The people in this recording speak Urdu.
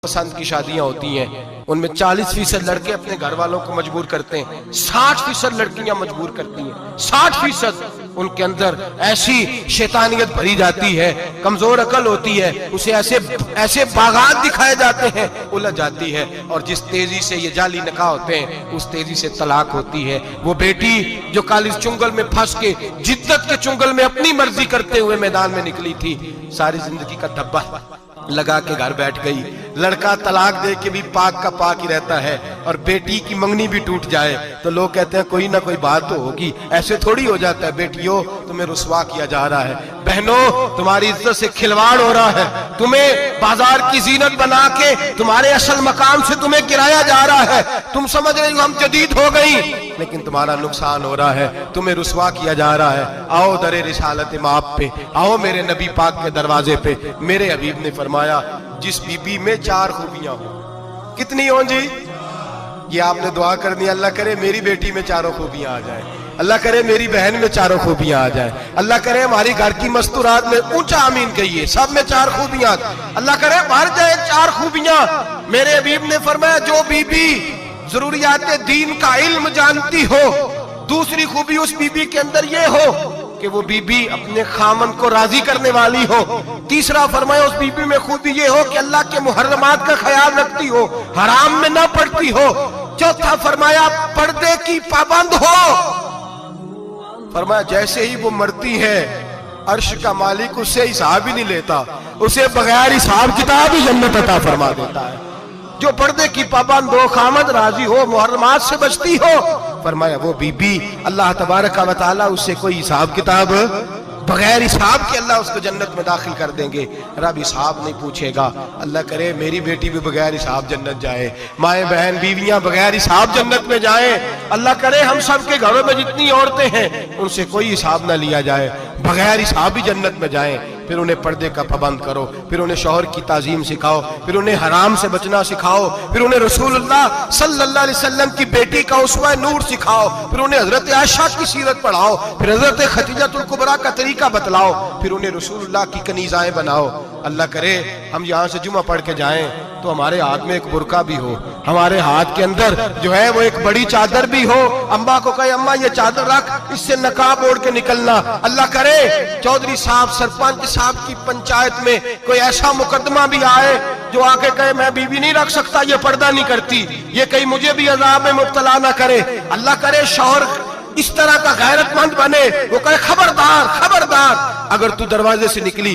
پسند کی شادیاں ہوتی ہیں، ان میں 40% لڑکے اپنے گھر والوں کو مجبور کرتے ہیں، 60% لڑکیاں مجبور کرتی ہیں، 60% ان کے اندر ایسی شیطانیت بھری جاتی ہے، کمزور عقل ہوتی ہے، اسے ایسے باغات دکھائے جاتے ہیں، الجھ جاتی ہے، اور جس تیزی سے یہ جعلی نکاح ہوتے ہیں اس تیزی سے طلاق ہوتی ہے۔ وہ بیٹی جو کالج چنگل میں پھنس کے جدت کے چنگل میں اپنی مرضی کرتے ہوئے میدان میں نکلی تھی، ساری زندگی کا دھبا لگا کے گھر بیٹھ گئی۔ لڑکا طلاق دے کے بھی پاک کا پاک ہی رہتا ہے، اور بیٹی کی منگنی بھی ٹوٹ جائے تو لوگ کہتے ہیں کوئی نہ کوئی بات تو ہوگی، ایسے تھوڑی ہو جاتا ہے۔ بیٹیوں، تمہیں رسوا کیا جا رہا ہے، بہنوں تمہاری عزت سے کھلواڑ ہو رہا ہے، تمہیں بازار کی زینت بنا کے تمہارے اصل مقام سے تمہیں گرایا جا رہا ہے۔ تم سمجھ رہے ہو ہم جدید ہو گئی، لیکن تمہارا نقصان ہو رہا ہے، تمہیں رسوا کیا جا رہا ہے۔ آؤ در رسالت مآب پہ، آؤ میرے نبی پاک کے دروازے پہ۔ میرے حبیب نے فرمایا جس بی بی میں 4 خوبیاں ہوں، کتنی ہوں جی؟ یہ آپ نے دعا کر دی، اللہ کرے میری بیٹی میں 4 خوبیاں آ جائیں، اللہ کرے میری بہن میں 4 خوبیاں آ جائیں، اللہ کرے ہماری گھر کی مستورات میں، اونچا آمین کہیے، سب میں 4 خوبیاں، اللہ کرے بھر جائے 4 خوبیاں۔ میرے حبیب نے فرمایا جو بی بی ضروریات دین کا علم جانتی ہو، دوسری خوبی اس بی بی کے اندر یہ ہو کہ وہ بی بی اپنے خامن کو راضی کرنے والی ہو، تیسرا فرمایا اس بی بی میں خوبی یہ ہو کہ اللہ کے محرمات کا خیال رکھتی ہو، حرام میں نہ پڑتی ہو، چوتھا فرمایا پردے کی پابند ہو۔ فرمایا جیسے ہی وہ مرتی ہے عرش کا مالک اس سے حساب ہی نہیں لیتا، اسے بغیر حساب کتاب ہی جنت عطا فرما دیتا ہے۔ جو پردے کی پابند ہو، خامد راضی ہو، محرمات سے بچتی ہو، فرمایا وہ بی بی اللہ تبارک و تعالیٰ اس سے کوئی حساب کتاب بغیر حساب کے اللہ اس کو جنت میں داخل کر دیں گے، رب حساب نہیں پوچھے گا۔ اللہ کرے میری بیٹی بھی بغیر حساب جنت جائے، مائیں بہن بیویاں بغیر حساب جنت میں جائیں۔ اللہ کرے ہم سب کے گھروں میں جتنی عورتیں ہیں ان سے کوئی حساب نہ لیا جائے، بغیر حساب ہی جنت میں جائیں۔ پھر انہیں پردے کا پابند کرو، پھر انہیں شوہر کی تعظیم سکھاؤ، پھر انہیں حرام سے بچنا سکھاؤ، پھر انہیں رسول اللہ صلی اللہ علیہ وسلم کی بیٹی کا اسوہ نور سکھاؤ، پھر انہیں حضرت عائشہ کی سیرت پڑھاؤ، پھر حضرت خدیجہ الکبریٰ کا طریقہ بتلاؤ، پھر انہیں رسول اللہ کی کنیزائیں بناؤ۔ اللہ کرے ہم یہاں سے جمعہ پڑھ کے جائیں تو ہمارے ہاتھ میں ایک برقع بھی ہو، ہمارے ہاتھ کے اندر جو ہے وہ ایک بڑی چادر بھی ہو، اماں کو کہے اماں یہ چادر رکھ، اس سے نقاب اوڑھ کے نکلنا۔ اللہ کرے چودھری صاحب سرپنچ صاحب کی پنچایت میں کوئی ایسا مقدمہ بھی آئے جو آ کے کہے میں بیوی نہیں رکھ سکتا، یہ پردہ نہیں کرتی، یہ کہیں مجھے بھی عذاب میں مبتلا نہ کرے۔ اللہ کرے شوہر اس طرح کا غیرت مند بنے، وہ کہے خبردار خبردار، اگر تو دروازے سے نکلی